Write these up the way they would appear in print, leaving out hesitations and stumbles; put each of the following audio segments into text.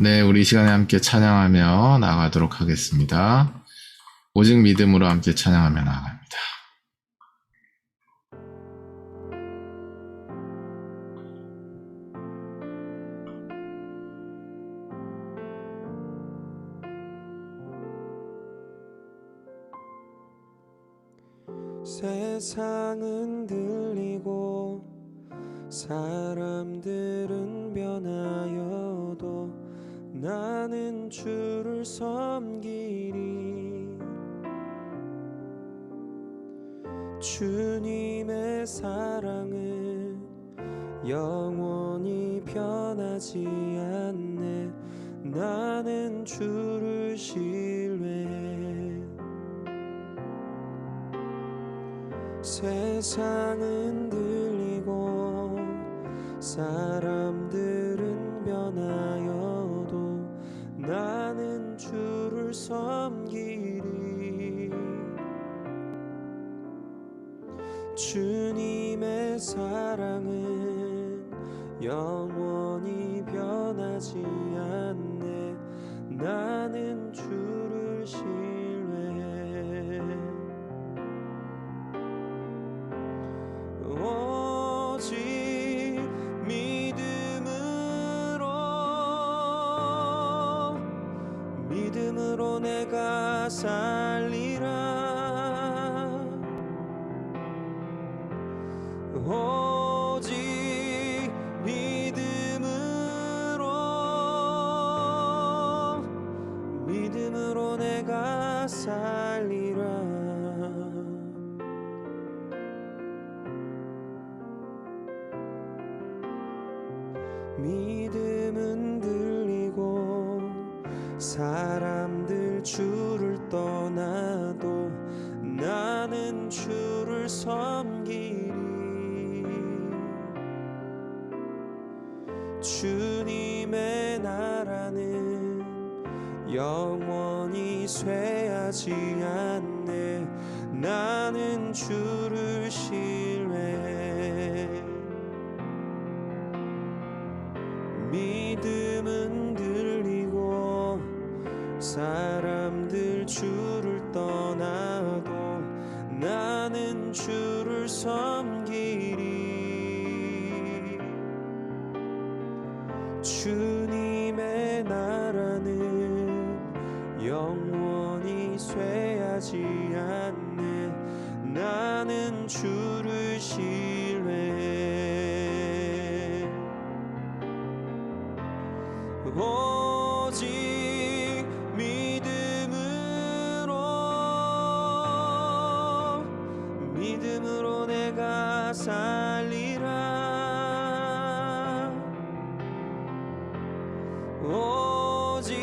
네, 우리 이 시간에 함께 찬양하며 나가도록 하겠습니다. 오직 믿음으로 함께 찬양하며 나아갑니다. 세상은 들리고 사람들은 변하여도 나는 주를 섬기리. 주님의 사랑은 영원히 변하지 않네. 나는 주를 신뢰해. 세상은 들리고 사람들은 변하여도 나는 주를 섬기리. 주님의 사랑은 영원히 변하지 않네. 나는 주를 신뢰해. 오직 믿음으로 내가 살리라. 오직 믿음으로 내가 살리라. 믿음은 들리고 사람들 주를 떠나도 나는 주를 섬기리. 주님의 나라는 영원히 쇠하지 않네. 나는 주를 신뢰해. 믿음은 들리고 사람들 주를 떠나도 나는 주를 섬기리. 주님의 나라는 영원히 쇠하지 않네. 나는 주를 신뢰해. 오직 믿음으로 내가 살리라. 오직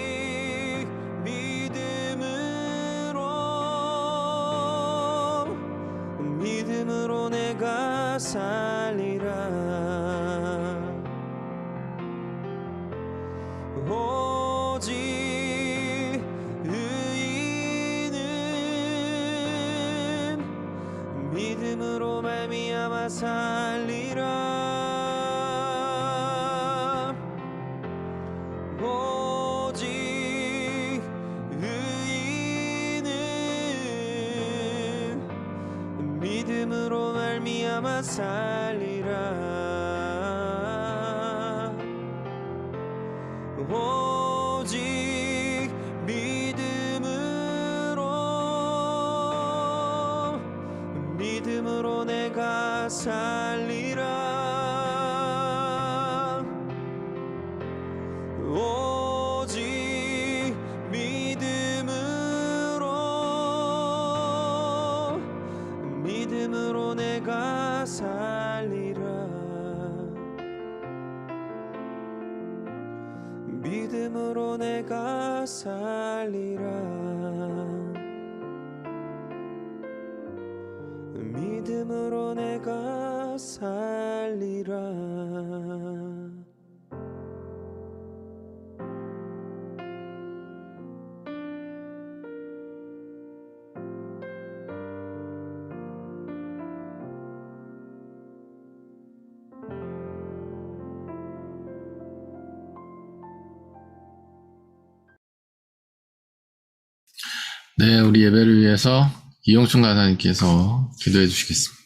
믿음으로 내가 살리라. 오직 의인은 믿음으로 말미암아 살리라. 오직 의인은 믿음으로 말미암아 살리라. 오직 믿음으로 내가 살리라. 오직 믿음으로 내가 살리라. 믿음으로 내가 살리라. 믿음으로 내가 살리라. 네, 우리 예배를 위해서 이용춘 간사님께서 기도해 주시겠습니다.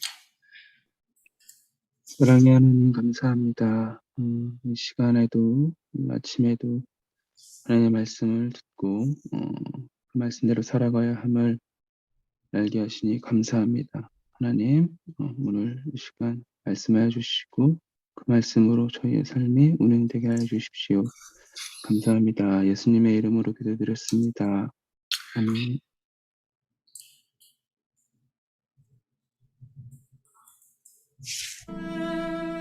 사랑의 하나님 감사합니다. 이 시간에도 아침에도 하나님의 말씀을 듣고 그 말씀대로 살아가야 함을 알게 하시니 감사합니다. 하나님 오늘 이 시간 말씀해 주시고 그 말씀으로 저희의 삶이 운행되게 하여 주십시오. 감사합니다. 예수님의 이름으로 기도드렸습니다. 아멘.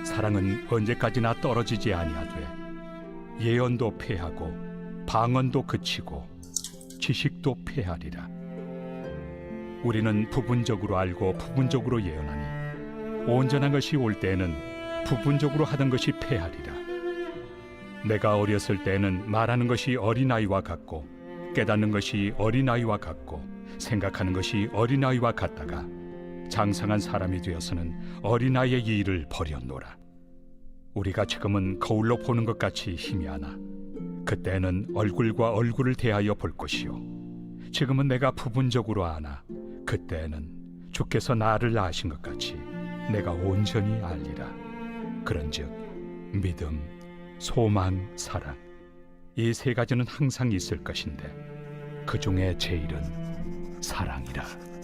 사랑은 언제까지나 떨어지지 아니하되 예언도 패하고 방언도 그치고 지식도 패하리라. 우리는 부분적으로 알고 부분적으로 예언하니 온전한 것이 올 때에는 부분적으로 하던 것이 패하리라. 내가 어렸을 때에는 말하는 것이 어린아이와 같고 깨닫는 것이 어린아이와 같고 생각하는 것이 어린아이와 같다가 장성한 사람이 되어서는 어린아이의 일을 버렸노라. 우리가 지금은 거울로 보는 것 같이 희미하나 그때는 얼굴과 얼굴을 대하여 볼 것이요 지금은 내가 부분적으로 아나 그때는 주께서 나를 아신 것 같이 내가 온전히 알리라. 그런즉 믿음, 소망, 사랑 이 세 가지는 항상 있을 것인데 그 중에 제일은 사랑이라.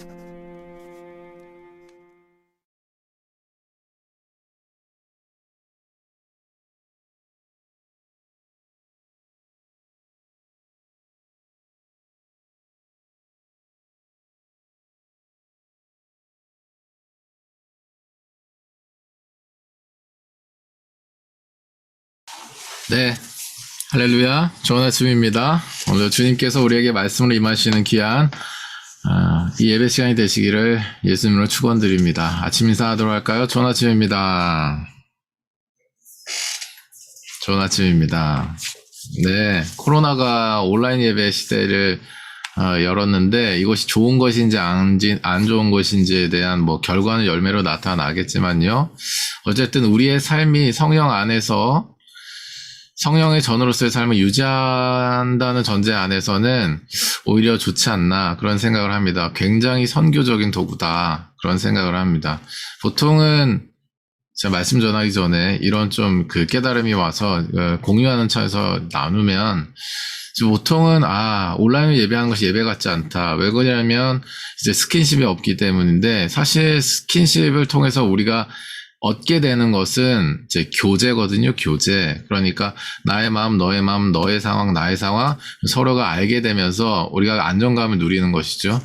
네, 할렐루야. 좋은 아침입니다. 오늘 주님께서 우리에게 말씀으로 임하시는 귀한 이 예배 시간이 되시기를 예수님으로 축원드립니다. 아침 인사하도록 할까요? 좋은 아침입니다. 좋은 아침입니다. 네, 코로나가 온라인 예배 시대를 열었는데 이것이 좋은 것인지 안 좋은 것인지에 대한 결과는 열매로 나타나겠지만요. 어쨌든 우리의 삶이 성령 안에서 성령의 전으로서의 삶을 유지한다는 전제 안에서는 오히려 좋지 않나 그런 생각을 합니다. 굉장히 선교적인 도구다 그런 생각을 합니다. 보통은 제가 말씀 전하기 전에 이런 좀 깨달음이 와서 공유하는 차에서 나누면 보통은 온라인으로 예배하는 것이 예배 같지 않다. 왜 그러냐면 이제 스킨십이 없기 때문인데 사실 스킨십을 통해서 우리가 얻게 되는 것은 이제 교제거든요, 교제. 그러니까 나의 마음, 너의 상황, 나의 상황 서로가 알게 되면서 우리가 안정감을 누리는 것이죠.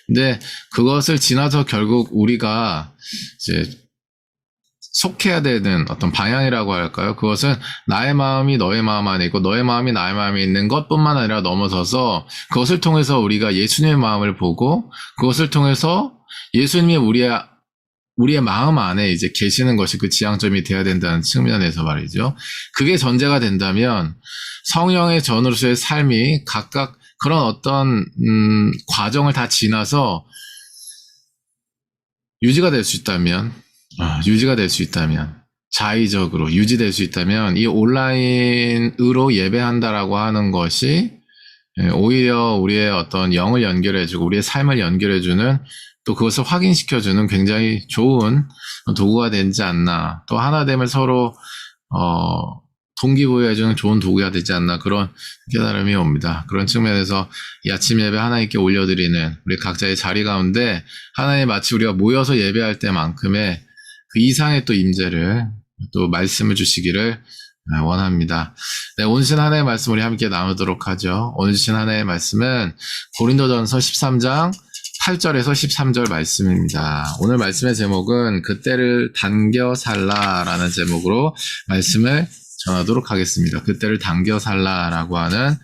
근데 그것을 지나서 결국 우리가 이제 속해야 되는 어떤 방향이라고 할까요? 그것은 나의 마음이 너의 마음 안에 있고 너의 마음이 나의 마음에 있는 것뿐만 아니라 넘어서서 그것을 통해서 우리가 예수님의 마음을 보고 그것을 통해서 예수님이 우리의 마음 안에 이제 계시는 것이 그 지향점이 되어야 된다는 측면에서 말이죠. 그게 전제가 된다면 성령의 전으로서의 삶이 각각 그런 어떤 과정을 다 지나서 유지가 될 수 있다면 자의적으로 유지될 수 있다면 이 온라인으로 예배한다라고 하는 것이 오히려 우리의 어떤 영을 연결해주고 우리의 삶을 연결해주는 또 그것을 확인시켜주는 굉장히 좋은 도구가 되지 않나. 또 하나됨을 서로 동기부여해주는 좋은 도구가 되지 않나. 그런 깨달음이 옵니다. 그런 측면에서 이 아침 예배 하나님께 올려드리는 우리 각자의 자리 가운데 하나님 마치 우리가 모여서 예배할 때만큼의 그 이상의 또 임재를 또 말씀을 주시기를 원합니다. 네, 오늘 주신 하나님의 말씀 우리 함께 나누도록 하죠. 오늘 주신 하나님의 말씀은 고린도전서 13장 8절에서 13절 말씀입니다. 오늘 말씀의 제목은 그때를 당겨 살라라는 제목으로 말씀을 전하도록 하겠습니다. 그때를 당겨 살라라고 하는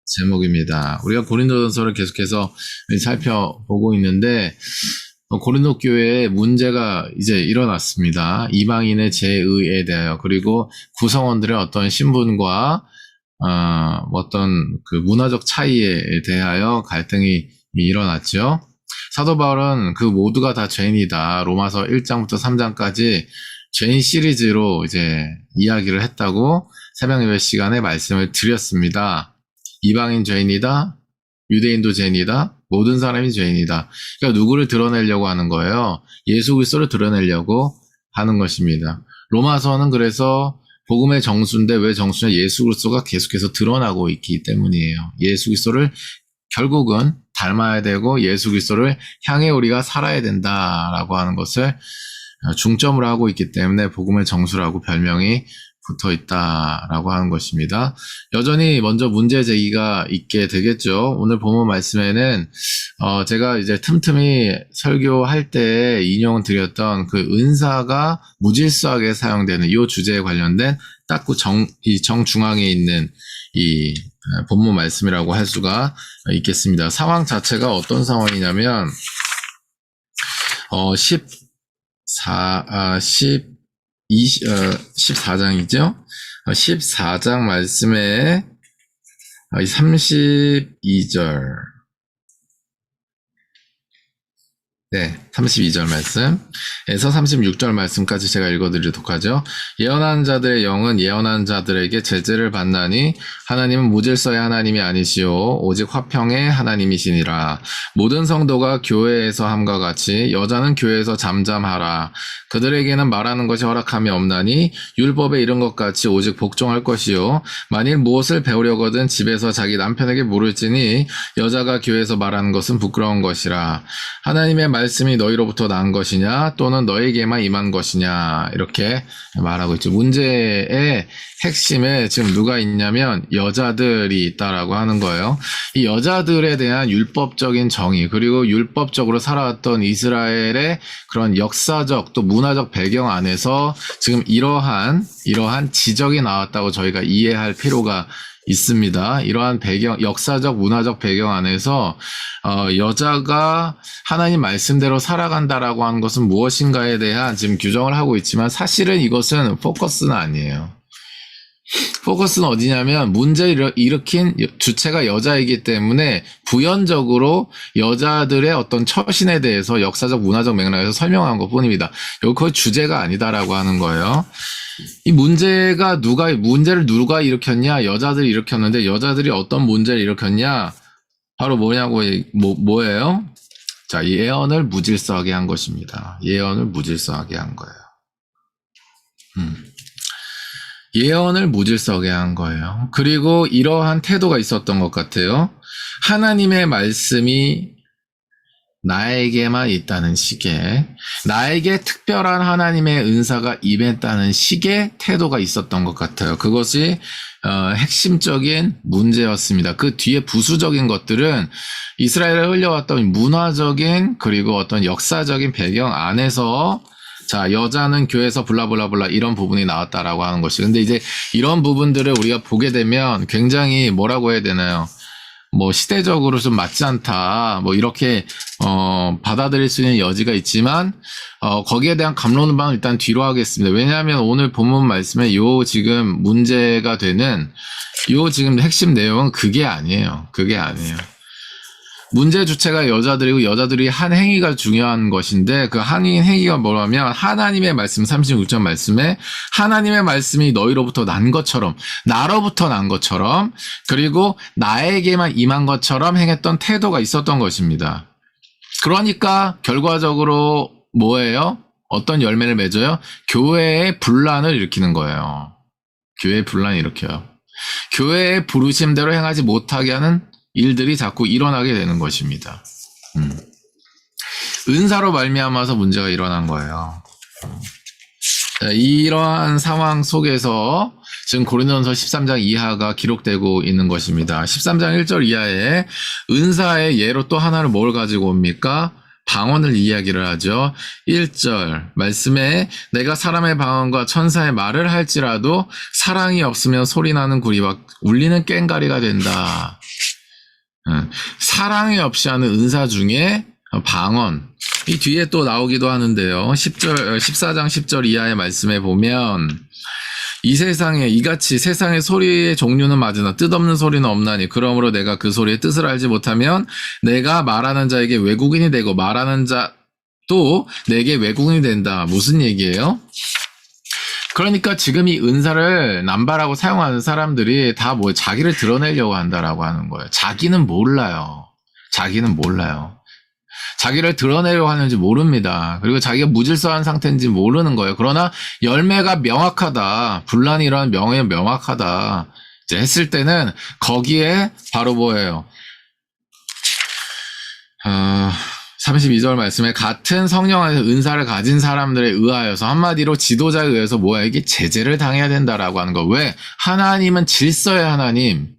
제목입니다. 우리가 고린도전서를 계속해서 살펴보고 있는데 고린도 교회에 문제가 이제 일어났습니다. 이방인의 제의에 대하여 그리고 구성원들의 어떤 신분과 어떤 그 문화적 차이에 대하여 갈등이 일어났죠. 사도 바울은 그 모두가 다 죄인이다. 로마서 1장부터 3장까지 죄인 시리즈로 이제 이야기를 했다고 새벽 예배 시간에 말씀을 드렸습니다. 이방인 죄인이다. 유대인도 죄인이다. 모든 사람이 죄인이다. 그러니까 누구를 드러내려고 하는 거예요? 예수 그리스도를 드러내려고 하는 것입니다. 로마서는 그래서 복음의 정수인데 왜 정수냐? 예수 그리스도가 계속해서 드러나고 있기 때문이에요. 예수 그리스도를 결국은 닮아야 되고 예수 그리스도를 향해 우리가 살아야 된다라고 하는 것을 중점으로 하고 있기 때문에 복음의 정수라고 별명이 붙어 있다라고 하는 것입니다. 여전히 먼저 문제 제기가 있게 되겠죠. 오늘 본문 말씀에는 제가 이제 틈틈이 설교할 때 인용 드렸던 그 은사가 무질서하게 사용되는 이 주제에 관련된 딱 그 정중앙에 있는 이 본문 말씀이라고 할 수가 있겠습니다. 상황 자체가 어떤 상황이냐면 14장이죠. 14장 말씀에 32절. 네, 32절 말씀에서 36절 말씀까지 제가 읽어드리도록 하죠. 예언하는 자들의 영은 예언하는 자들에게 제재를 받나니 하나님은 무질서의 하나님이 아니시오 오직 화평의 하나님이시니라. 모든 성도가 교회에서 함과 같이 여자는 교회에서 잠잠하라. 그들에게는 말하는 것이 허락함이 없나니 율법에 이른 것 같이 오직 복종할 것이요 만일 무엇을 배우려거든 집에서 자기 남편에게 물을지니 여자가 교회에서 말하는 것은 부끄러운 것이라. 하나님의 말씀이 너희로부터 난 것이냐 또는 너에게만 임한 것이냐 이렇게 말하고 있죠. 문제의 핵심에 지금 누가 있냐면 여자들이 있다라고 하는 거예요. 이 여자들에 대한 율법적인 정의 그리고 율법적으로 살아왔던 이스라엘의 그런 역사적 또 문화적 배경 안에서 지금 이러한 지적이 나왔다고 저희가 이해할 필요가 있습니다. 이러한 배경, 역사적, 문화적 배경 안에서 여자가 하나님 말씀대로 살아간다라고 하는 것은 무엇인가에 대한 지금 규정을 하고 있지만 사실은 이것은 포커스는 아니에요. 포커스는 어디냐면 문제를 일으킨 주체가 여자이기 때문에 부연적으로 여자들의 어떤 처신에 대해서 역사적, 문화적 맥락에서 설명한 것 뿐입니다. 그거 주제가 아니다라고 하는 거예요. 이 문제를 누가 일으켰냐? 여자들이 일으켰는데 여자들이 어떤 문제를 일으켰냐? 바로 뭐예요? 자, 예언을 무질서하게 한 것입니다. 예언을 무질서하게 한 거예요. 예언을 무질서하게 한 거예요. 그리고 이러한 태도가 있었던 것 같아요. 하나님의 말씀이 나에게만 있다는 식의, 나에게 특별한 하나님의 은사가 임했다는 식의 태도가 있었던 것 같아요. 그것이 핵심적인 문제였습니다. 그 뒤에 부수적인 것들은 이스라엘에 흘려왔던 문화적인 그리고 어떤 역사적인 배경 안에서 자, 여자는 교회에서 블라블라블라 이런 부분이 나왔다라고 하는 것이. 근데 이제 이런 부분들을 우리가 보게 되면 굉장히 뭐라고 해야 되나요? 시대적으로 좀 맞지 않다. 이렇게, 받아들일 수 있는 여지가 있지만, 거기에 대한 감론은 일단 뒤로 하겠습니다. 왜냐하면 오늘 본문 말씀에 지금 문제가 되는, 지금 핵심 내용은 그게 아니에요. 그게 아니에요. 문제 주체가 여자들이고 여자들이 한 행위가 중요한 것인데 그 한 행위가 뭐냐면 하나님의 말씀 36절 말씀에 하나님의 말씀이 너희로부터 난 것처럼 나로부터 난 것처럼 그리고 나에게만 임한 것처럼 행했던 태도가 있었던 것입니다. 그러니까 결과적으로 뭐예요? 어떤 열매를 맺어요? 교회의 분란을 일으키는 거예요. 교회의 분란을 일으켜요. 교회의 부르심대로 행하지 못하게 하는 일들이 자꾸 일어나게 되는 것입니다. 은사로 말미암아서 문제가 일어난 거예요. 이러한 상황 속에서 지금 고린도전서 13장 이하가 기록되고 있는 것입니다. 13장 1절 이하에 은사의 예로 또 하나를 뭘 가지고 옵니까? 방언을 이야기를 하죠. 1절 말씀에 내가 사람의 방언과 천사의 말을 할지라도 사랑이 없으면 소리나는 구리와 울리는 꽹과리가 된다. 사랑이 없이 하는 은사 중에 방언. 이 뒤에 또 나오기도 하는데요. 14장 10절 이하의 말씀에 보면 이같이 세상의 소리의 종류는 맞으나 뜻없는 소리는 없나니 그러므로 내가 그 소리의 뜻을 알지 못하면 내가 말하는 자에게 외국인이 되고 말하는 자도 내게 외국인이 된다. 무슨 얘기예요? 그러니까 지금 이 은사를 남발하고 사용하는 사람들이 다 뭐 자기를 드러내려고 한다라고 하는 거예요. 자기는 몰라요. 자기는 몰라요. 자기를 드러내려고 하는지 모릅니다. 그리고 자기가 무질서한 상태인지 모르는 거예요. 그러나 열매가 명확하다. 분란이라는 명예 명확하다. 이제 했을 때는 거기에 바로 뭐예요? 32절 말씀에 같은 성령 안에서 은사를 가진 사람들에 의하여서 한마디로 지도자에 의해서 뭐야? 이게 제재를 당해야 된다라고 하는 거. 왜? 하나님은 질서의 하나님.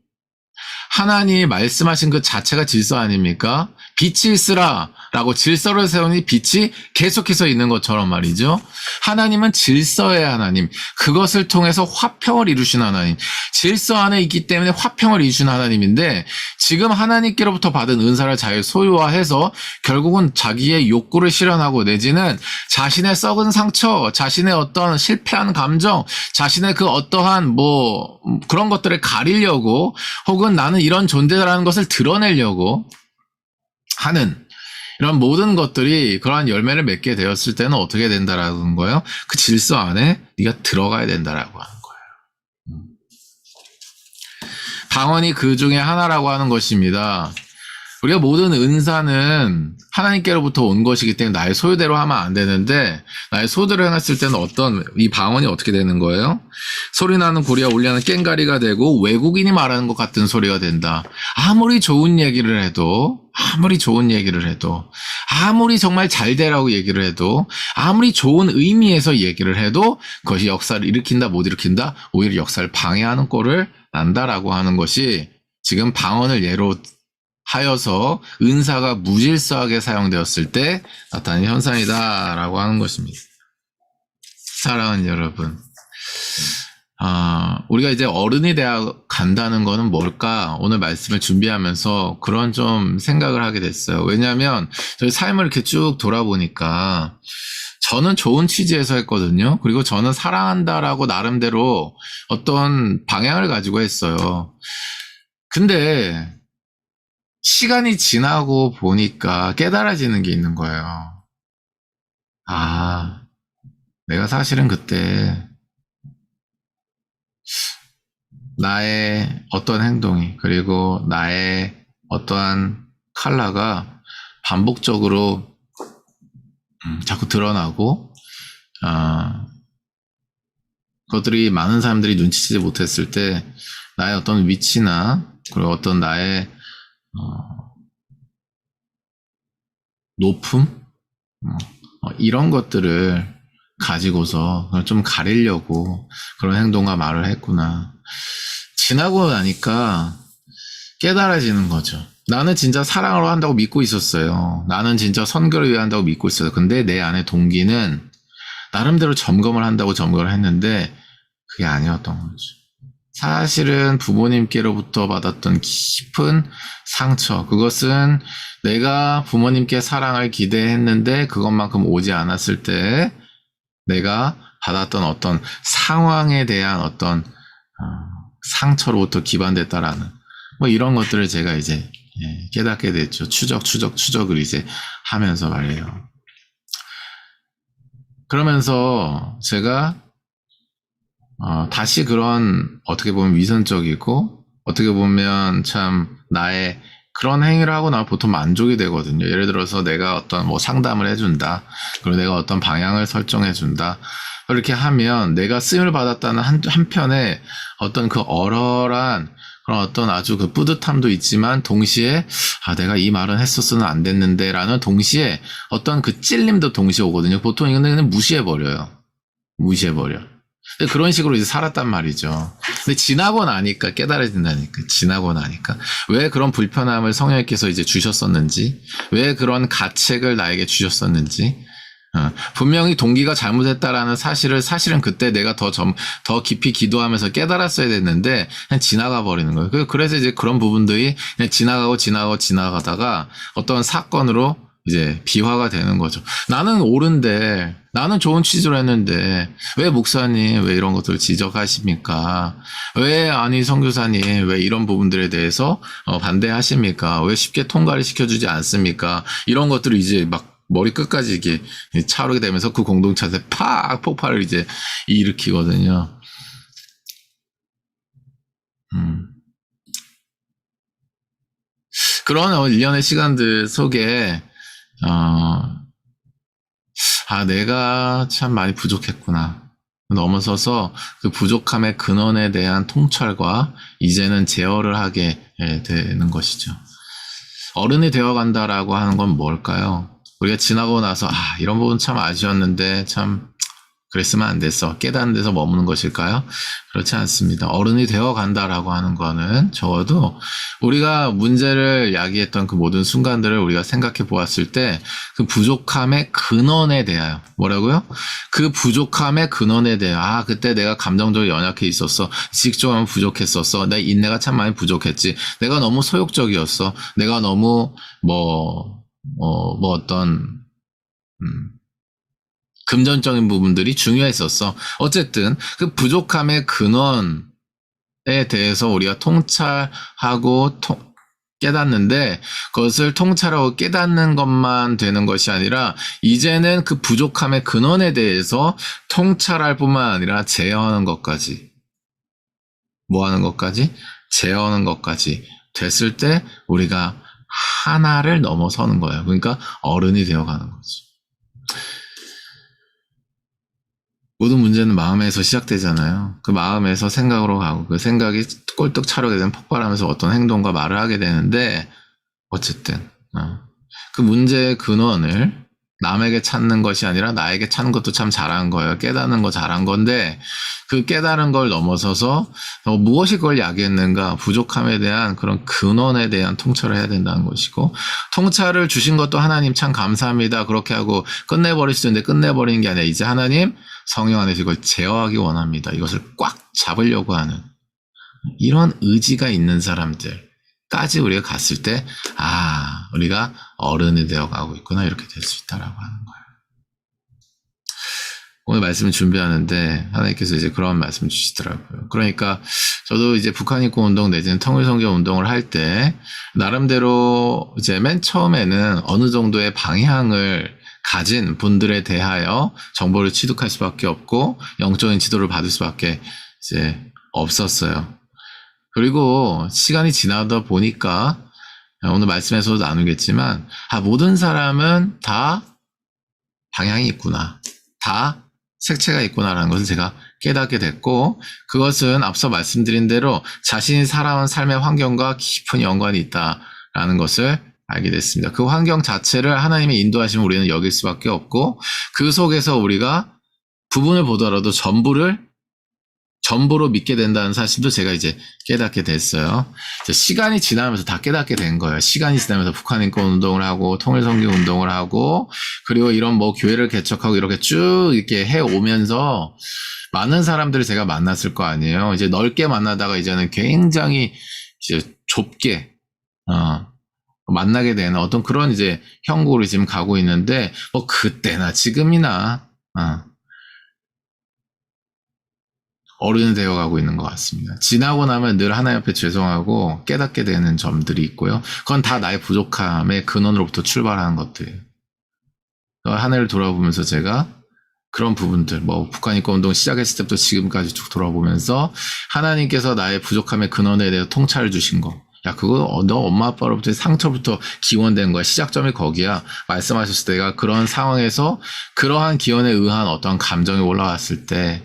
하나님이 말씀하신 그 자체가 질서 아닙니까? 빛이 있으라 라고 질서를 세우니 빛이 계속해서 있는 것처럼 말이죠. 하나님은 질서의 하나님, 그것을 통해서 화평을 이루신 하나님, 질서 안에 있기 때문에 화평을 이루신 하나님인데 지금 하나님께로부터 받은 은사를 잘 소유화해서 결국은 자기의 욕구를 실현하고 내지는 자신의 썩은 상처, 자신의 어떤 실패한 감정, 자신의 그 어떠한 뭐 그런 것들을 가리려고 혹은 나는 이런 존재라는 것을 드러내려고 하는 이런 모든 것들이 그러한 열매를 맺게 되었을 때는 어떻게 된다라는 거예요? 그 질서 안에 네가 들어가야 된다라고 하는 거예요. 방언이 그 중에 하나라고 하는 것입니다. 우리가 모든 은사는 하나님께로부터 온 것이기 때문에 나의 소유대로 하면 안 되는데 나의 소유대로 해놨을 때는 이 방언이 어떻게 되는 거예요? 소리나는 고리와 울리는 꽹가리가 되고 외국인이 말하는 것 같은 소리가 된다. 아무리 좋은 얘기를 해도 아무리 정말 잘 되라고 얘기를 해도 아무리 좋은 의미에서 얘기를 해도 그것이 역사를 일으킨다 못 일으킨다 오히려 역사를 방해하는 꼴을 난다라고 하는 것이 지금 방언을 예로 하여서 은사가 무질서하게 사용되었을 때 나타나는 현상이다라고 하는 것입니다. 사랑하는 여러분, 우리가 이제 어른이 되어 간다는 거는 뭘까? 오늘 말씀을 준비하면서 그런 좀 생각을 하게 됐어요. 왜냐하면 저희 삶을 이렇게 쭉 돌아보니까 저는 좋은 취지에서 했거든요. 그리고 저는 사랑한다라고 나름대로 어떤 방향을 가지고 했어요. 근데 시간이 지나고 보니까 깨달아지는 게 있는 거예요. 내가 사실은 그때 나의 어떤 행동이 그리고 나의 어떠한 컬러가 반복적으로 자꾸 드러나고 그것들이 많은 사람들이 눈치채지 못했을 때 나의 어떤 위치나 그리고 어떤 나의 높음 이런 것들을 가지고서 좀 가리려고 그런 행동과 말을 했구나. 지나고 나니까 깨달아지는 거죠. 나는 진짜 사랑으로 한다고 믿고 있었어요. 나는 진짜 선교를 위해 한다고 믿고 있어요. 근데 내 안에 동기는 나름대로 점검을 한다고 점검을 했는데 그게 아니었던 거죠. 사실은 부모님께로부터 받았던 깊은 상처, 그것은 내가 부모님께 사랑을 기대했는데 그것만큼 오지 않았을 때 내가 받았던 어떤 상황에 대한 어떤 상처로부터 기반됐다라는 뭐 이런 것들을 제가 이제 깨닫게 됐죠. 추적을 이제 하면서 말이에요. 그러면서 제가 다시 그런 어떻게 보면 위선적이고 어떻게 보면 참 나의 그런 행위를 하고 나면 보통 만족이 되거든요. 예를 들어서 내가 어떤 뭐 상담을 해준다. 그리고 내가 어떤 방향을 설정해준다. 이렇게 하면 내가 쓰임을 받았다는 한편에 어떤 그 얼얼한 그런 어떤 아주 그 뿌듯함도 있지만 동시에 내가 이 말은 했었으면 안 됐는데 라는 동시에 어떤 그 찔림도 동시에 오거든요. 보통 이거는 그냥 무시해버려. 그런 식으로 이제 살았단 말이죠. 근데 지나고 나니까 깨달아진다니까. 지나고 나니까 왜 그런 불편함을 성령님께서 이제 주셨었는지, 왜 그런 가책을 나에게 주셨었는지, 분명히 동기가 잘못했다라는 사실은 그때 내가 더 깊이 기도하면서 깨달았어야 됐는데 그냥 지나가 버리는 거예요. 그래서 이제 그런 부분들이 그냥 지나가다가 어떤 사건으로 이제 비화가 되는 거죠. 나는 옳은데, 나는 좋은 취지로 했는데 왜 목사님 왜 이런 것들을 지적하십니까? 왜 아니 선교사님 왜 이런 부분들에 대해서 반대하십니까? 왜 쉽게 통과를 시켜주지 않습니까? 이런 것들을 이제 막 머리 끝까지 이게 차오르게 되면서 그 공동체한테 팍 폭발을 이제 일으키거든요. 그런 일련의 시간들 속에 내가 참 많이 부족했구나. 넘어서서 그 부족함의 근원에 대한 통찰과 이제는 제어를 하게 되는 것이죠. 어른이 되어간다라고 하는 건 뭘까요? 우리가 지나고 나서 이런 부분 참 아쉬웠는데 참 그랬으면 안 됐어. 깨닫는 데서 머무는 것일까요? 그렇지 않습니다. 어른이 되어간다라고 하는 거는 적어도 우리가 문제를 야기했던 그 모든 순간들을 우리가 생각해 보았을 때 그 부족함의 근원에 대하여 뭐라고요? 그 부족함의 근원에 대하여 그때 내가 감정적으로 연약해 있었어. 지식적으로 부족했었어. 내 인내가 참 많이 부족했지. 내가 너무 소욕적이었어. 내가 너무 어떤 금전적인 부분들이 중요했었어. 어쨌든 그 부족함의 근원에 대해서 우리가 통찰하고 깨닫는데 그것을 통찰하고 깨닫는 것만 되는 것이 아니라 이제는 그 부족함의 근원에 대해서 통찰할 뿐만 아니라 제어하는 것까지 뭐하는 것까지? 제어하는 것까지 됐을 때 우리가 하나를 넘어서는 거예요. 그러니까 어른이 되어가는 거지. 모든 문제는 마음에서 시작되잖아요. 그 마음에서 생각으로 가고 그 생각이 꼴떡 차려게 되면 폭발하면서 어떤 행동과 말을 하게 되는데 어쨌든 그 문제의 근원을 남에게 찾는 것이 아니라 나에게 찾는 것도 참 잘한 거예요. 깨닫는 거 잘한 건데 그 깨달은 걸 넘어서서 무엇이 그걸 야기했는가 부족함에 대한 그런 근원에 대한 통찰을 해야 된다는 것이고 통찰을 주신 것도 하나님 참 감사합니다. 그렇게 하고 끝내버릴 수 있는데 끝내버리는 게 아니라 이제 하나님 성령 안에서 이걸 제어하기 원합니다. 이것을 꽉 잡으려고 하는 이런 의지가 있는 사람들까지 우리가 갔을 때 우리가 어른이 되어가고 있구나 이렇게 될 수 있다라고 하는 거예요. 오늘 말씀을 준비하는데 하나님께서 이제 그런 말씀 주시더라고요. 그러니까 저도 이제 북한 인권 운동 내지는 통일성교 운동을 할 때 나름대로 이제 맨 처음에는 어느 정도의 방향을 가진 분들에 대하여 정보를 취득할 수밖에 없고 영적인 지도를 받을 수밖에 이제 없었어요. 그리고 시간이 지나다 보니까 오늘 말씀에서도 나누겠지만 모든 사람은 다 방향이 있구나. 다 색채가 있구나라는 것을 제가 깨닫게 됐고 그것은 앞서 말씀드린 대로 자신이 살아온 삶의 환경과 깊은 연관이 있다라는 것을 알게 됐습니다. 그 환경 자체를 하나님의 인도하심을 우리는 여길 수밖에 없고 그 속에서 우리가 부분을 보더라도 전부로 믿게 된다는 사실도 제가 이제 깨닫게 됐어요. 시간이 지나면서 다 깨닫게 된 거예요. 시간이 지나면서 북한 인권 운동을 하고 통일성교 운동을 하고 그리고 이런 교회를 개척하고 이렇게 쭉 이렇게 해오면서 많은 사람들을 제가 만났을 거 아니에요. 이제 넓게 만나다가 이제는 굉장히 이제 좁게 만나게 되는 어떤 그런 이제 형국으로 지금 가고 있는데 그때나 지금이나 어른이 되어가고 있는 것 같습니다. 지나고 나면 늘 하나님 앞에 죄송하고 깨닫게 되는 점들이 있고요. 그건 다 나의 부족함의 근원으로부터 출발하는 것들이에요. 한 해를 돌아보면서 제가 그런 부분들, 북한 인권 운동 시작했을 때부터 지금까지 쭉 돌아보면서 하나님께서 나의 부족함의 근원에 대해서 통찰을 주신 거. 그거 너 엄마 아빠로부터 상처부터 기원된 거야. 시작점이 거기야. 말씀하셨을 때 내가 그런 상황에서 그러한 기원에 의한 어떤 감정이 올라왔을 때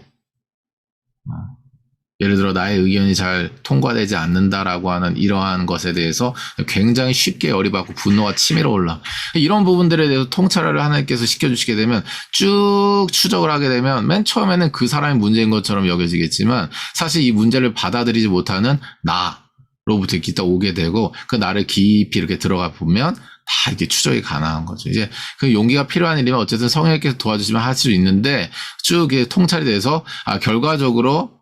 예를 들어 나의 의견이 잘 통과되지 않는다라고 하는 이러한 것에 대해서 굉장히 쉽게 열이 받고 분노가 치밀어 올라. 이런 부분들에 대해서 통찰을 하나님께서 시켜주시게 되면 쭉 추적을 하게 되면 맨 처음에는 그 사람이 문제인 것처럼 여겨지겠지만 사실 이 문제를 받아들이지 못하는 나로부터 이렇게 오게 되고 그 나를 깊이 이렇게 들어가 보면 다 이렇게 추적이 가능한 거죠. 이제 그 용기가 필요한 일이면 어쨌든 성령께서 도와주시면 할 수 있는데 쭉 이렇게 통찰이 돼서 결과적으로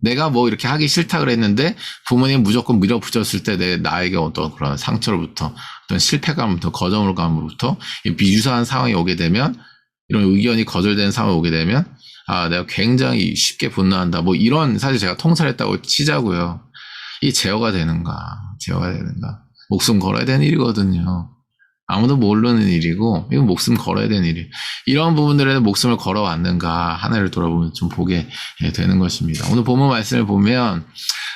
내가 이렇게 하기 싫다 그랬는데 부모님 무조건 밀어붙였을 때 나에게 어떤 그런 상처로부터 어떤 실패감부터 거절감으로부터 비유사한 상황이 오게 되면 이런 의견이 거절되는 상황이 오게 되면 내가 굉장히 쉽게 분노한다. 이런 사실 제가 통찰했다고 치자고요. 이 제어가 되는가. 목숨 걸어야 되는 일이거든요. 아무도 모르는 일이고 이거 목숨 걸어야 되는 일이에요. 이런 부분들에 목숨을 걸어왔는가 하나를 돌아보면 좀 보게 되는 것입니다. 오늘 본문 말씀을 보면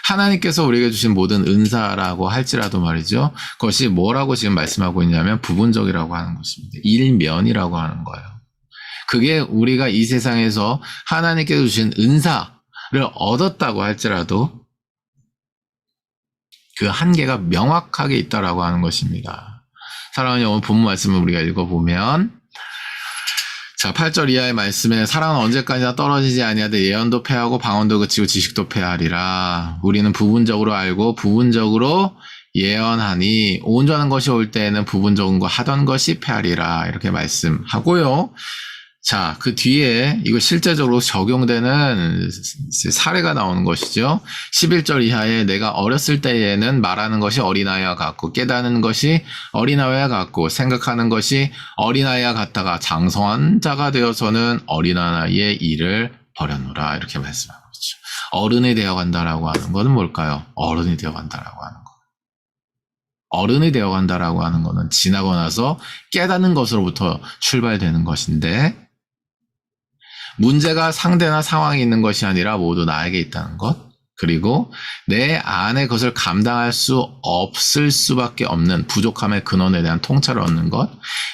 하나님께서 우리에게 주신 모든 은사라고 할지라도 말이죠. 그것이 뭐라고 지금 말씀하고 있냐면 부분적이라고 하는 것입니다. 일면이라고 하는 거예요. 그게 우리가 이 세상에서 하나님께서 주신 은사를 얻었다고 할지라도 그 한계가 명확하게 있다라고 하는 것입니다. 사랑하는 오늘 본문 말씀을 우리가 읽어보면 자 8절 이하의 말씀에 사랑은 언제까지나 떨어지지 아니하되 예언도 패하고 방언도 그치고 지식도 패하리라. 우리는 부분적으로 알고 부분적으로 예언하니 온전한 것이 올 때에는 부분적인 거 하던 것이 패하리라. 이렇게 말씀하고요. 자, 그 뒤에 이거 실제적으로 적용되는 사례가 나오는 것이죠. 11절 이하에 내가 어렸을 때에는 말하는 것이 어린아이와 같고 깨닫는 것이 어린아이와 같고 생각하는 것이 어린아이와 같다가 장성한 자가 되어서는 어린아이의 일을 버려놓으라. 이렇게 말씀하고 있죠. 어른이 되어간다라고 하는 것은 뭘까요? 어른이 되어간다라고 하는 거. 어른이 되어간다라고 하는 것은 지나고 나서 깨닫는 것으로부터 출발되는 것인데 문제가 상대나 상황이 있는 것이 아니라 모두 나에게 있다는 것, 그리고 내 안에 그것을 감당할 수 없을 수밖에 없는 부족함의 근원에 대한 통찰을 얻는 것,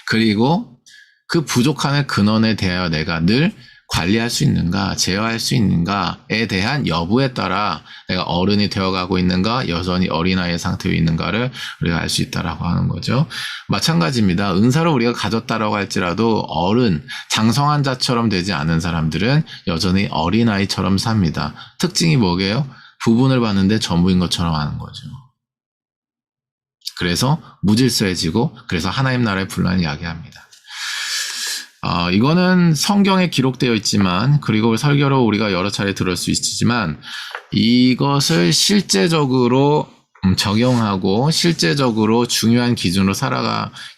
그리고 그 부족함의 근원에 대하여 내가 늘 관리할 수 있는가, 제어할 수 있는가에 대한 여부에 따라 내가 어른이 되어가고 있는가, 여전히 어린아이의 상태에 있는가를 우리가 알 수 있다라고 하는 거죠. 마찬가지입니다. 은사를 우리가 가졌다라고 할지라도 어른, 장성한 자처럼 되지 않은 사람들은 여전히 어린아이처럼 삽니다. 특징이 뭐게요? 부분을 봤는데 전부인 것처럼 하는 거죠. 그래서 무질서해지고 그래서 하나님 나라의 분란을 야기합니다. 이거는 성경에 기록되어 있지만 그리고 설교로 우리가 여러 차례 들을 수 있지만 이것을 실제적으로 적용하고 실제적으로 중요한 기준으로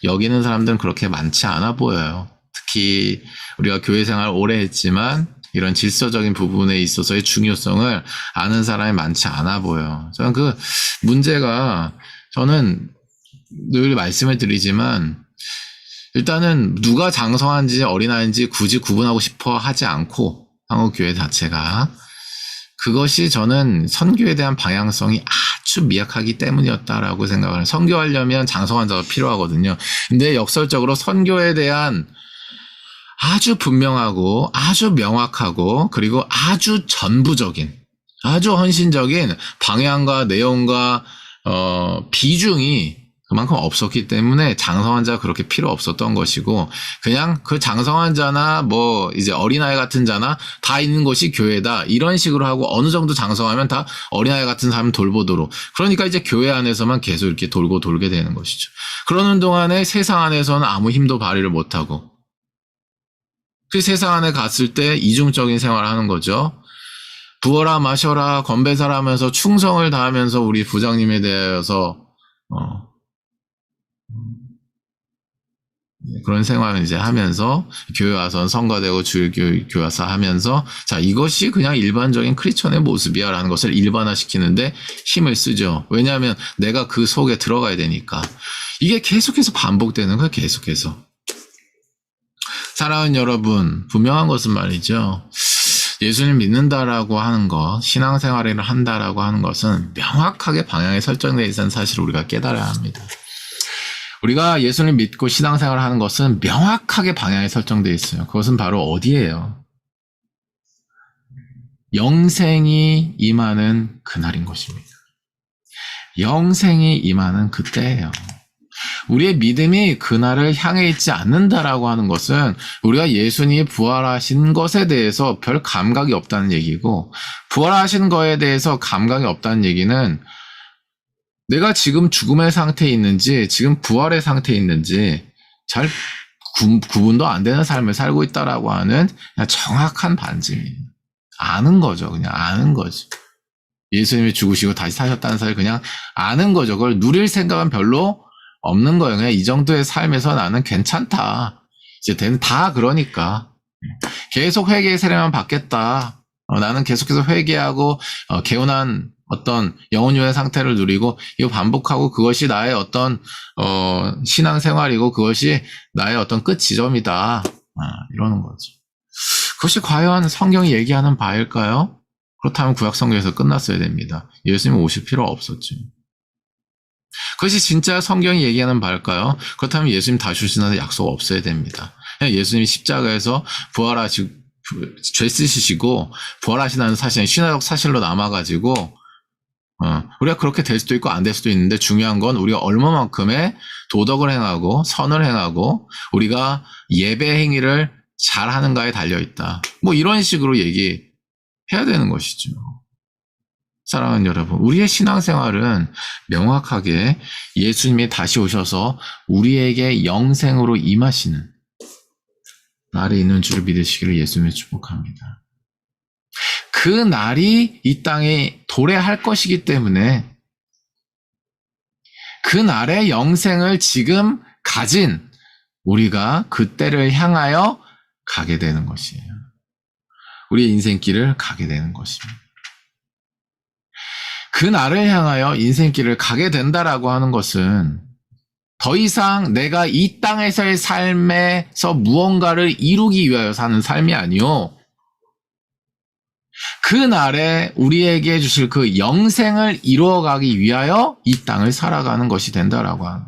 여기는 사람들은 그렇게 많지 않아 보여요. 특히 우리가 교회 생활 오래 했지만 이런 질서적인 부분에 있어서의 중요성을 아는 사람이 많지 않아 보여요. 저는 그 문제가 저는 늘 말씀을 드리지만 일단은 누가 장성한지 어린아이인지 굳이 구분하고 싶어 하지 않고 한국교회 자체가 그것이 저는 선교에 대한 방향성이 아주 미약하기 때문이었다라고 생각을 해요. 선교하려면 장성한 자가 필요하거든요. 근데 역설적으로 선교에 대한 아주 분명하고 아주 명확하고 그리고 아주 전부적인 아주 헌신적인 방향과 내용과 비중이 그만큼 없었기 때문에 장성한 자가 그렇게 필요 없었던 것이고 그냥 그 장성한 자나 뭐 이제 어린아이 같은 자나 다 있는 것이 교회다 이런 식으로 하고 어느 정도 장성하면 다 어린아이 같은 사람 돌보도록 그러니까 이제 교회 안에서만 계속 이렇게 돌고 돌게 되는 것이죠. 그러는 동안에 세상 안에서는 아무 힘도 발휘를 못하고 그 세상 안에 갔을 때 이중적인 생활을 하는 거죠. 부어라 마셔라 건배사라 하면서 충성을 다하면서 우리 부장님에 대해서 그런 생활을 이제 하면서 교회 와서 성가되고 주일교사 하면서 자 이것이 그냥 일반적인 크리스천의 모습이야라는 것을 일반화시키는데 힘을 쓰죠. 왜냐하면 내가 그 속에 들어가야 되니까 이게 계속해서 반복되는 거예요. 계속해서. 사랑하는 여러분 분명한 것은 말이죠. 예수님 믿는다라고 하는 것, 신앙생활을 한다라고 하는 것은 명확하게 방향이 설정되어 있다는 사실을 우리가 깨달아야 합니다. 우리가 예수님 믿고 신앙생활을 하는 것은 명확하게 방향이 설정되어 있어요. 그것은 바로 어디예요? 영생이 임하는 그날인 것입니다. 영생이 임하는 그때예요. 우리의 믿음이 그날을 향해 있지 않는다라고 하는 것은 우리가 예수님이 부활하신 것에 대해서 별 감각이 없다는 얘기고 부활하신 거에 대해서 감각이 없다는 얘기는 내가 지금 죽음의 상태에 있는지 지금 부활의 상태에 있는지 잘 구분도 안 되는 삶을 살고 있다라고 하는 그냥 정확한 반증이에요. 아는 거죠. 그냥 아는 거죠. 예수님이 죽으시고 다시 사셨다는 사실 그냥 아는 거죠. 그걸 누릴 생각은 별로 없는 거예요. 그냥 이 정도의 삶에서 나는 괜찮다. 이제 다 그러니까 계속 회개의 세례만 받겠다. 나는 계속해서 회개하고 개운한 어떤 영혼유의 상태를 누리고 이거 반복하고 그것이 나의 어떤 신앙생활이고 그것이 나의 어떤 끝 지점이다. 이러는 거죠. 그것이 과연 성경이 얘기하는 바일까요? 그렇다면 구약 성경에서 끝났어야 됩니다. 예수님 오실 필요 없었죠. 그것이 진짜 성경이 얘기하는 바일까요? 그렇다면 예수님 다시 오신다는 약속 없어야 됩니다. 예수님이 십자가에서 부활하시고 죄 쓰시고 부활하신다는 사실은 신화적 사실로 남아가지고 우리가 그렇게 될 수도 있고 안 될 수도 있는데 중요한 건 우리가 얼마만큼의 도덕을 행하고 선을 행하고 우리가 예배 행위를 잘 하는가에 달려있다. 뭐 이런 식으로 얘기해야 되는 것이죠. 사랑하는 여러분, 우리의 신앙생활은 명확하게 예수님이 다시 오셔서 우리에게 영생으로 임하시는 날이 있는 줄 믿으시기를 예수님을 축복합니다. 그 날이 이 땅에 도래할 것이기 때문에 그 날의 영생을 지금 가진 우리가 그 때를 향하여 가게 되는 것이에요. 우리의 인생길을 가게 되는 것입니다. 그 날을 향하여 인생길을 가게 된다라고 하는 것은 더 이상 내가 이 땅에서의 삶에서 무언가를 이루기 위하여 사는 삶이 아니요. 그 날에 우리에게 주실 그 영생을 이루어가기 위하여 이 땅을 살아가는 것이 된다라고 하는.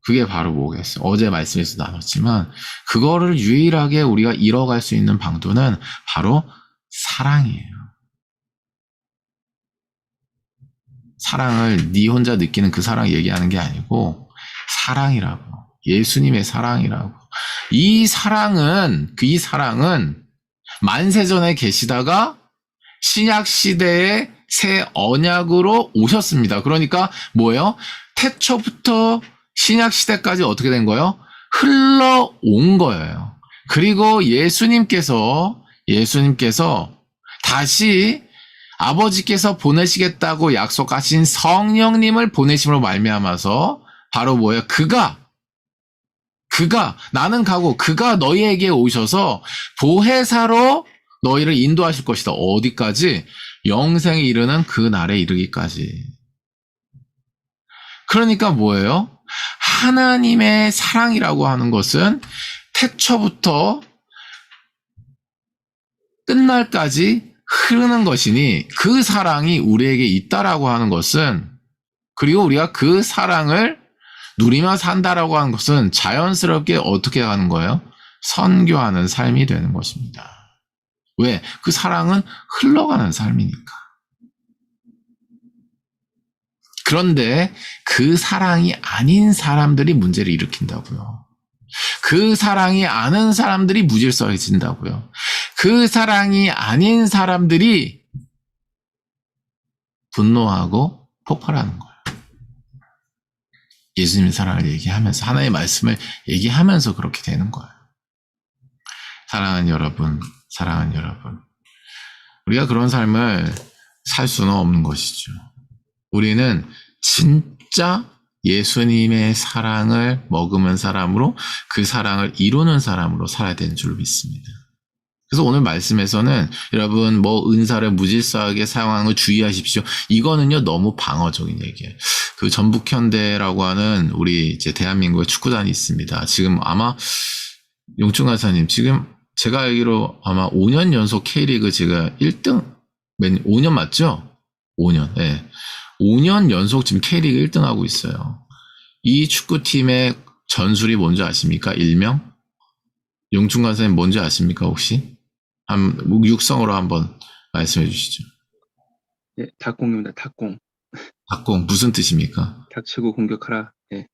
그게 바로 뭐겠어요? 어제 말씀에서 나눴지만 그거를 유일하게 우리가 이뤄갈 수 있는 방도는 바로 사랑이에요. 사랑을 네 혼자 느끼는 그 사랑 얘기하는 게 아니고 사랑이라고. 예수님의 사랑이라고. 이 사랑은 만세전에 계시다가 신약 시대의 새 언약으로 오셨습니다. 그러니까 뭐예요? 태초부터 신약 시대까지 어떻게 된 거예요? 흘러온 거예요. 그리고 예수님께서 다시 아버지께서 보내시겠다고 약속하신 성령님을 보내심으로 말미암아서 바로 뭐예요? 그가 나는 가고 그가 너희에게 오셔서 보혜사로 너희를 인도하실 것이다. 어디까지? 영생에 이르는 그 날에 이르기까지. 그러니까 뭐예요? 하나님의 사랑이라고 하는 것은 태초부터 끝날까지 흐르는 것이니 그 사랑이 우리에게 있다라고 하는 것은 그리고 우리가 그 사랑을 누리며 산다라고 하는 것은 자연스럽게 어떻게 하는 거예요? 선교하는 삶이 되는 것입니다. 왜? 그 사랑은 흘러가는 삶이니까. 그런데 그 사랑이 아닌 사람들이 문제를 일으킨다고요. 그 사랑이 아는 사람들이 무질서해진다고요. 그 사랑이 아닌 사람들이 분노하고 폭발하는 거예요. 예수님의 사랑을 얘기하면서 하나님의 말씀을 얘기하면서 그렇게 되는 거예요. 사랑하는 여러분, 우리가 그런 삶을 살 수는 없는 것이죠. 우리는 진짜 예수님의 사랑을 머금은 사람으로 그 사랑을 이루는 사람으로 살아야 되는 줄 믿습니다. 그래서 오늘 말씀에서는 여러분 은사를 무질서하게 사용하는 거 주의하십시오. 이거는요 너무 방어적인 얘기예요. 그 전북현대라고 하는 우리 이제 대한민국의 축구단이 있습니다. 지금 아마 용충 간사님 지금 제가 알기로 아마 5년 연속 K리그 제가 1등 5년 맞죠? 5년. 네. 5년 연속 지금 K리그 1등 하고 있어요. 이 축구팀의 전술이 뭔지 아십니까? 일명? 용충 간사님 뭔지 아십니까 혹시? 육성으로 한번 말씀해 주시죠. 네, 닭공입니다. 닭공. 닭공 무슨 뜻입니까? 닥치고 공격하라. 네.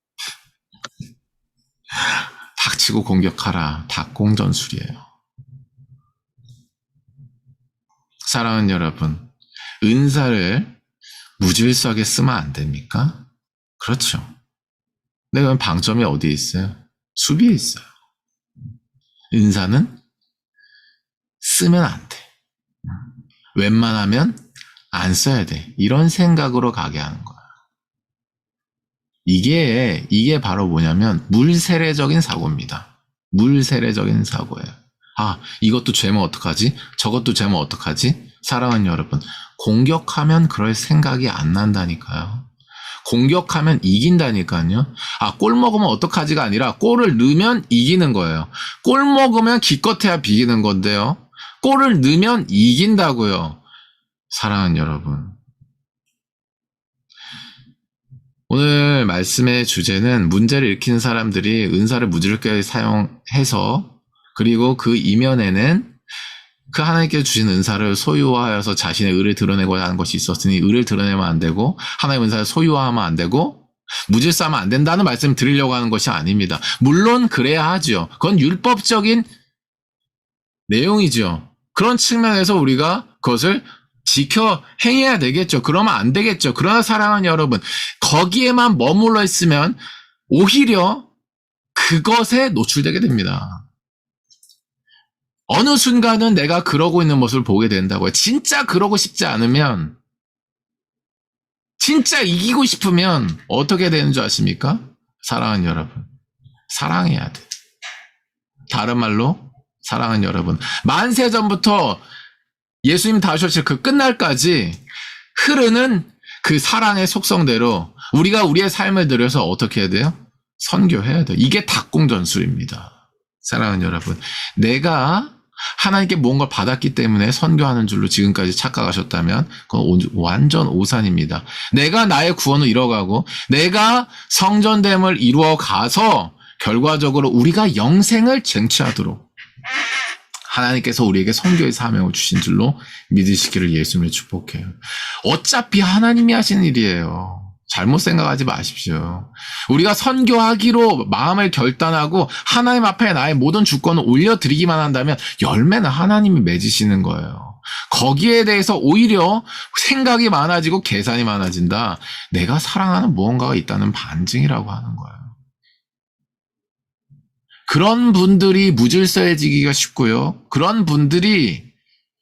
닥치고 공격하라. 닭공 전술이에요. 사랑하는 여러분, 은사를 무질서하게 쓰면 안 됩니까? 그렇죠. 근데 그럼 방점이 어디에 있어요? 수비에 있어요. 은사는 쓰면 안 돼. 웬만하면 안 써야 돼. 이런 생각으로 가게 하는 거야. 이게 바로 뭐냐면 물세례적인 사고입니다. 물세례적인 사고예요. 이것도 죄면 어떡하지? 저것도 죄면 어떡하지? 사랑하는 여러분, 공격하면 그럴 생각이 안 난다니까요. 공격하면 이긴다니까요. 골 먹으면 어떡하지가 아니라 골을 넣으면 이기는 거예요. 골 먹으면 기껏해야 비기는 건데요. 골을 넣으면 이긴다고요. 사랑하는 여러분. 오늘 말씀의 주제는 문제를 일으키는 사람들이 은사를 무지르게 사용해서 그리고 그 이면에는 그 하나님께서 주신 은사를 소유하여서 자신의 의를 드러내고자 하는 것이 있었으니 의를 드러내면 안 되고 하나님의 은사를 소유하면 안 되고 무질서하면 안 된다는 말씀을 드리려고 하는 것이 아닙니다. 물론 그래야 하죠. 그건 율법적인 내용이죠. 그런 측면에서 우리가 그것을 지켜 행해야 되겠죠. 그러면 안 되겠죠. 그러나 사랑하는 여러분, 거기에만 머물러 있으면 오히려 그것에 노출되게 됩니다. 어느 순간은 내가 그러고 있는 모습을 보게 된다고요. 진짜 그러고 싶지 않으면, 진짜 이기고 싶으면 어떻게 되는 줄 아십니까? 사랑하는 여러분, 사랑해야 돼. 다른 말로 사랑하는 여러분, 만세전부터 예수님 다오실 그 끝날까지 흐르는 그 사랑의 속성대로 우리가 우리의 삶을 들여서 어떻게 해야 돼요? 선교해야 돼요. 이게 닭공전술입니다. 사랑하는 여러분, 내가 하나님께 무언가를 받았기 때문에 선교하는 줄로 지금까지 착각하셨다면 그건 완전 오산입니다. 내가 나의 구원을 이뤄가고 내가 성전됨을 이루어가서 결과적으로 우리가 영생을 쟁취하도록 하나님께서 우리에게 선교의 사명을 주신 줄로 믿으시기를 예수님을 축복해요. 어차피 하나님이 하시는 일이에요. 잘못 생각하지 마십시오. 우리가 선교하기로 마음을 결단하고 하나님 앞에 나의 모든 주권을 올려드리기만 한다면 열매는 하나님이 맺으시는 거예요. 거기에 대해서 오히려 생각이 많아지고 계산이 많아진다. 내가 사랑하는 무언가가 있다는 반증이라고 하는 거예요. 그런 분들이 무질서해지기가 쉽고요. 그런 분들이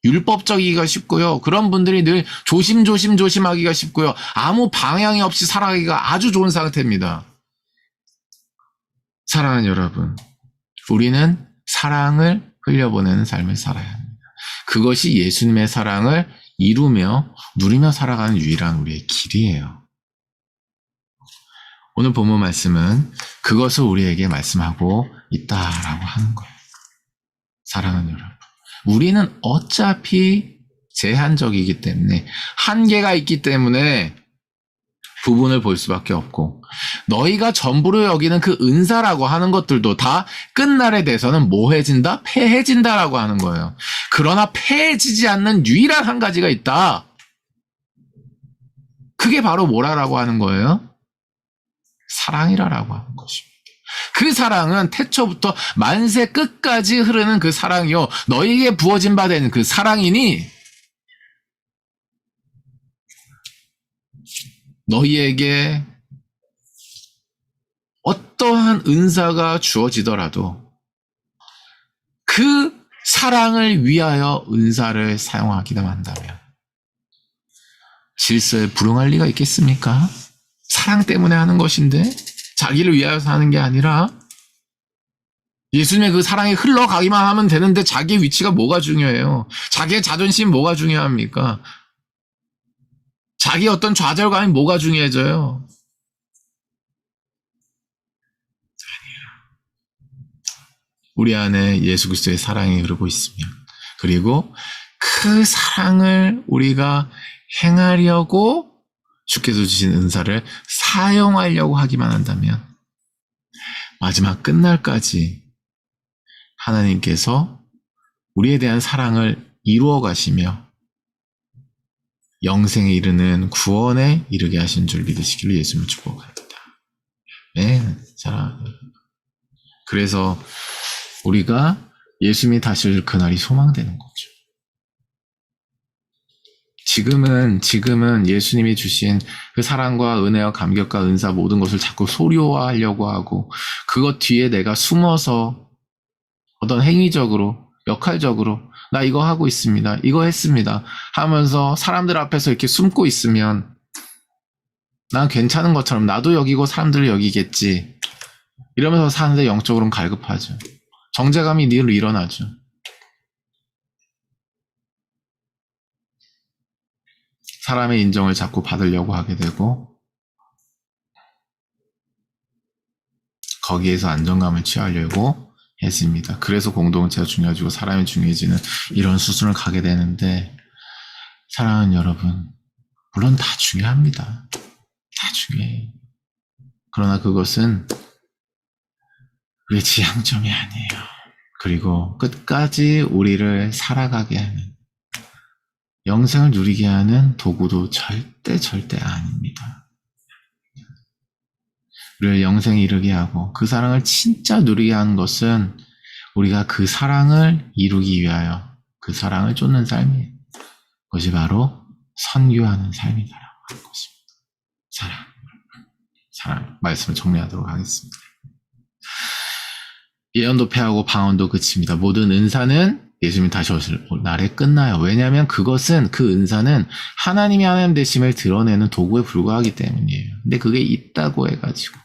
율법적이기가 쉽고요. 그런 분들이 늘 조심하기가 쉽고요. 아무 방향이 없이 살아가기가 아주 좋은 상태입니다. 사랑하는 여러분, 우리는 사랑을 흘려보내는 삶을 살아야 합니다. 그것이 예수님의 사랑을 이루며 누리며 살아가는 유일한 우리의 길이에요. 오늘 본문 말씀은 그것을 우리에게 말씀하고 있다라고 하는 거예요. 사랑하는 여러분, 우리는 어차피 제한적이기 때문에 한계가 있기 때문에 부분을 볼 수밖에 없고 너희가 전부로 여기는 그 은사라고 하는 것들도 다 끝날에 대해서는 뭐해진다? 패해진다라고 하는 거예요. 그러나 패해지지 않는 유일한 한 가지가 있다. 그게 바로 뭐라고 하는 거예요? 사랑이라고 하는 것입니다. 그 사랑은 태초부터 만세 끝까지 흐르는 그 사랑이요, 너희에게 부어진 바 되는 그 사랑이니 너희에게 어떠한 은사가 주어지더라도 그 사랑을 위하여 은사를 사용하기만 한다면 질서에 불응할 리가 있겠습니까? 사랑 때문에 하는 것인데 자기를 위하여서 하는 게 아니라 예수님의 그 사랑이 흘러가기만 하면 되는데 자기의 위치가 뭐가 중요해요? 자기의 자존심 뭐가 중요합니까? 자기의 어떤 좌절감이 뭐가 중요해져요? 우리 안에 예수 그리스도의 사랑이 흐르고 있으면, 그리고 그 사랑을 우리가 행하려고 주께서 주신 은사를 사용하려고 하기만 한다면 마지막 끝날까지 하나님께서 우리에 대한 사랑을 이루어 가시며 영생에 이르는 구원에 이르게 하신 줄 믿으시기를 예수님을 축복합니다. 네, 사랑합니다. 그래서 우리가 예수님이 다시 올 그날이 소망되는 거죠. 지금은 예수님이 주신 그 사랑과 은혜와 감격과 은사 모든 것을 자꾸 소리화하려고 하고 그것 뒤에 내가 숨어서 어떤 행위적으로, 역할적으로 나 이거 하고 있습니다, 이거 했습니다 하면서 사람들 앞에서 이렇게 숨고 있으면 난 괜찮은 것처럼 나도 여기고 사람들이 여기겠지 이러면서 사는데 영적으로는 갈급하죠. 정죄감이 늘 일어나죠. 사람의 인정을 자꾸 받으려고 하게 되고 거기에서 안정감을 취하려고 했습니다. 그래서 공동체가 중요해지고 사람이 중요해지는 이런 수순을 가게 되는데 사랑하는 여러분, 물론 다 중요합니다. 다 중요해요. 그러나 그것은 우리의 지향점이 아니에요. 그리고 끝까지 우리를 살아가게 하는, 영생을 누리게 하는 도구도 절대 아닙니다. 우리를 영생에 이르게 하고 그 사랑을 진짜 누리게 하는 것은 우리가 그 사랑을 이루기 위하여 그 사랑을 쫓는 삶이에요. 그것이 바로 선교하는 삶이다라고 하는 것입니다. 사랑. 말씀을 정리하도록 하겠습니다. 예언도 패하고 방언도 그칩니다. 모든 은사는 예수님이 다시 오실 날에 끝나요. 왜냐하면 그것은 그 은사는 하나님이 하나님 되심을 드러내는 도구에 불과하기 때문이에요. 근데 그게 있다고 해가지고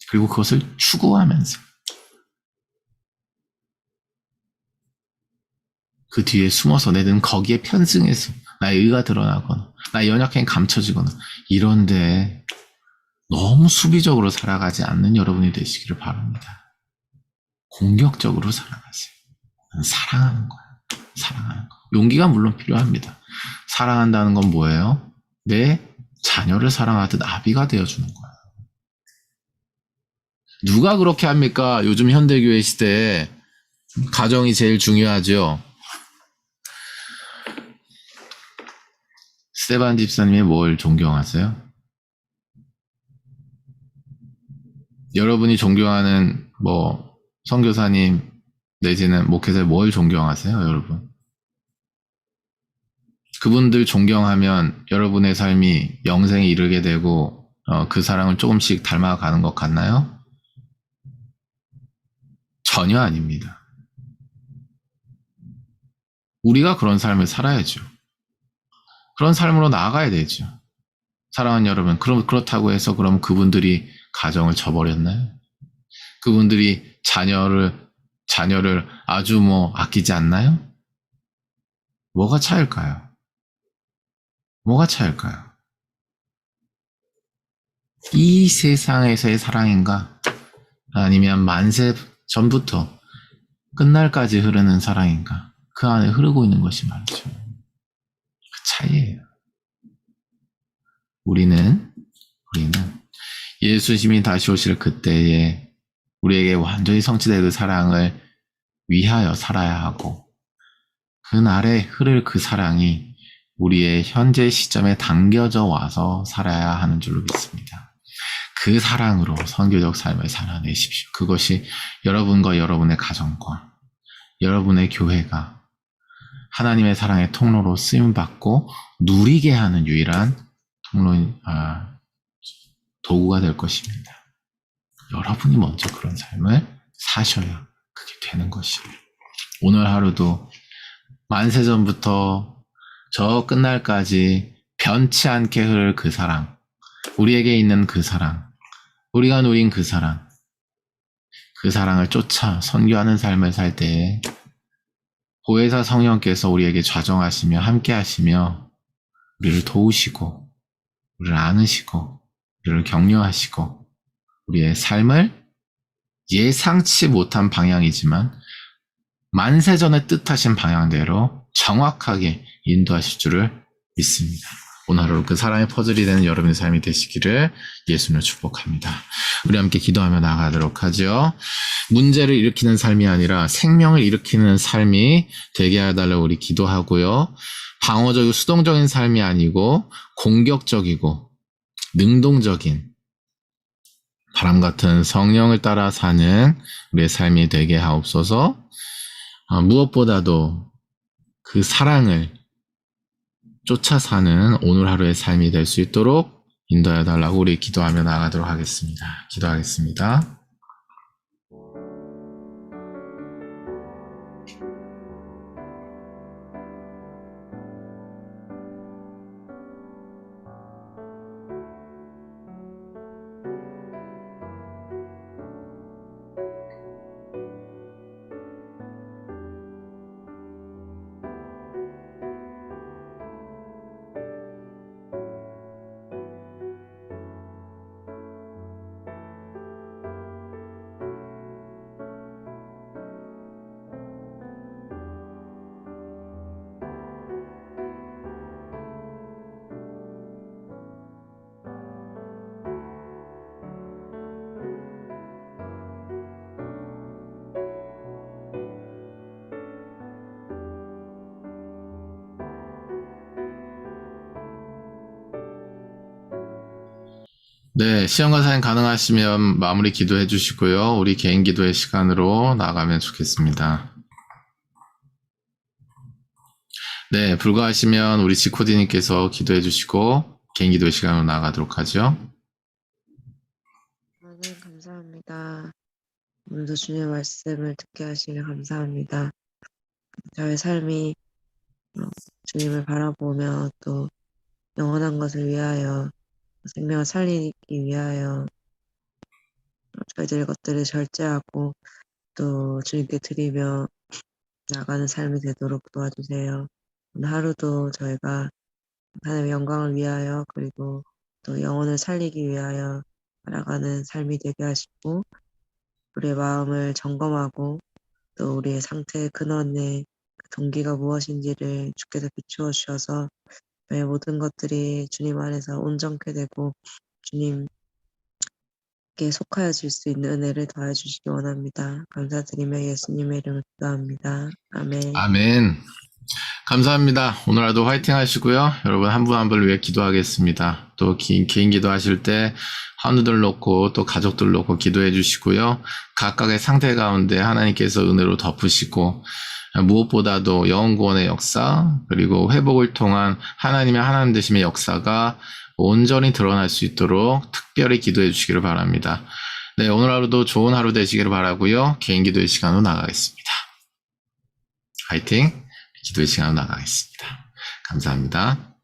그리고 그것을 추구하면서 그 뒤에 숨어서 내는 거기에 편승해서 나의 의가 드러나거나 나의 연약함이 감춰지거나 이런데 너무 수비적으로 살아가지 않는 여러분이 되시기를 바랍니다. 공격적으로 살아가세요. 사랑하는 거야. 사랑하는 거. 용기가 물론 필요합니다. 사랑한다는 건 뭐예요? 내 자녀를 사랑하듯 아비가 되어주는 거예요. 누가 그렇게 합니까? 요즘 현대교회 시대에 가정이 제일 중요하죠. 스테반 집사님이 뭘 존경하세요? 여러분이 존경하는 선교사님 내지는 목회자를 뭘 존경하세요, 여러분? 그분들 존경하면 여러분의 삶이 영생에 이르게 되고 그 사랑을 조금씩 닮아가는 것 같나요? 전혀 아닙니다. 우리가 그런 삶을 살아야죠. 그런 삶으로 나아가야 되죠. 사랑하는 여러분, 그렇다고 해서 그럼 그분들이 가정을 저버렸나요? 그분들이 자녀를 아주 아끼지 않나요? 뭐가 차일까요? 뭐가 차일까요? 이 세상에서의 사랑인가? 아니면 만세 전부터 끝날까지 흐르는 사랑인가? 그 안에 흐르고 있는 것이 말이죠. 그 차이예요. 우리는 예수님이 다시 오실 그때에 우리에게 완전히 성취될 그 사랑을 위하여 살아야 하고 그날에 흐를 그 사랑이 우리의 현재 시점에 당겨져 와서 살아야 하는 줄로 믿습니다. 그 사랑으로 선교적 삶을 살아내십시오. 그것이 여러분과 여러분의 가정과 여러분의 교회가 하나님의 사랑의 통로로 쓰임받고 누리게 하는 유일한 도구가 될 것입니다. 여러분이 먼저 그런 삶을 사셔야 그게 되는 것입니다. 오늘 하루도 만세전부터 저 끝날까지 변치 않게 흐를 그 사랑, 우리에게 있는 그 사랑, 우리가 누린 그 사랑, 그 사랑을 쫓아 선교하는 삶을 살 때에 보혜사 성령께서 우리에게 좌정하시며 함께하시며 우리를 도우시고 우리를 안으시고 우리를 격려하시고 우리의 삶을 예상치 못한 방향이지만 만세전에 뜻하신 방향대로 정확하게 인도하실 줄을 믿습니다. 오늘 하루 그 사랑의 퍼즐이 되는 여러분의 삶이 되시기를 예수님을 축복합니다. 우리 함께 기도하며 나아가도록 하죠. 문제를 일으키는 삶이 아니라 생명을 일으키는 삶이 되게 해달라고 우리 기도하고요. 방어적이고 수동적인 삶이 아니고 공격적이고 능동적인 바람 같은 성령을 따라 사는 우리의 삶이 되게 하옵소서. 무엇보다도 그 사랑을 쫓아 사는 오늘 하루의 삶이 될 수 있도록 인도해 달라고 우리 기도하며 나가도록 하겠습니다. 기도하겠습니다. 네, 시험과 사인 가능하시면 마무리 기도해 주시고요. 우리 개인 기도의 시간으로 나가면 좋겠습니다. 네, 불가하시면 우리 지코디님께서 기도해 주시고 개인 기도의 시간으로 나가도록 하죠. 하나님 감사합니다. 오늘도 주님의 말씀을 듣게 하시며 감사합니다. 저의 삶이 주님을 바라보며 또 영원한 것을 위하여 생명을 살리기 위하여 저희들의 것들을 절제하고 또 주님께 드리며 나가는 삶이 되도록 도와주세요. 오늘 하루도 저희가 하나님의 영광을 위하여 그리고 또 영혼을 살리기 위하여 살아가는 삶이 되게 하시고 우리의 마음을 점검하고 또 우리의 상태의 근원의 그 동기가 무엇인지를 주께서 비추어 주셔서 저의 모든 것들이 주님 안에서 온전케 되고 주님께 속하여질 수 있는 은혜를 더해 주시기 원합니다. 감사드리며 예수님의 이름으로 기도합니다. 아멘. 아멘. 감사합니다. 오늘 하루도 화이팅 하시고요. 여러분 한 분 한 분을 위해 기도하겠습니다. 또 개인 기도 하실 때 환우들 놓고 또 가족들 놓고 기도해 주시고요. 각각의 상태 가운데 하나님께서 은혜로 덮으시고 무엇보다도 영원 구원의 역사 그리고 회복을 통한 하나님의 하나님 되심의 역사가 온전히 드러날 수 있도록 특별히 기도해 주시기를 바랍니다. 네, 오늘 하루도 좋은 하루 되시기를 바라고요. 개인 기도의 시간으로 나가겠습니다. 화이팅! 기도의 시간으로 나가겠습니다. 감사합니다.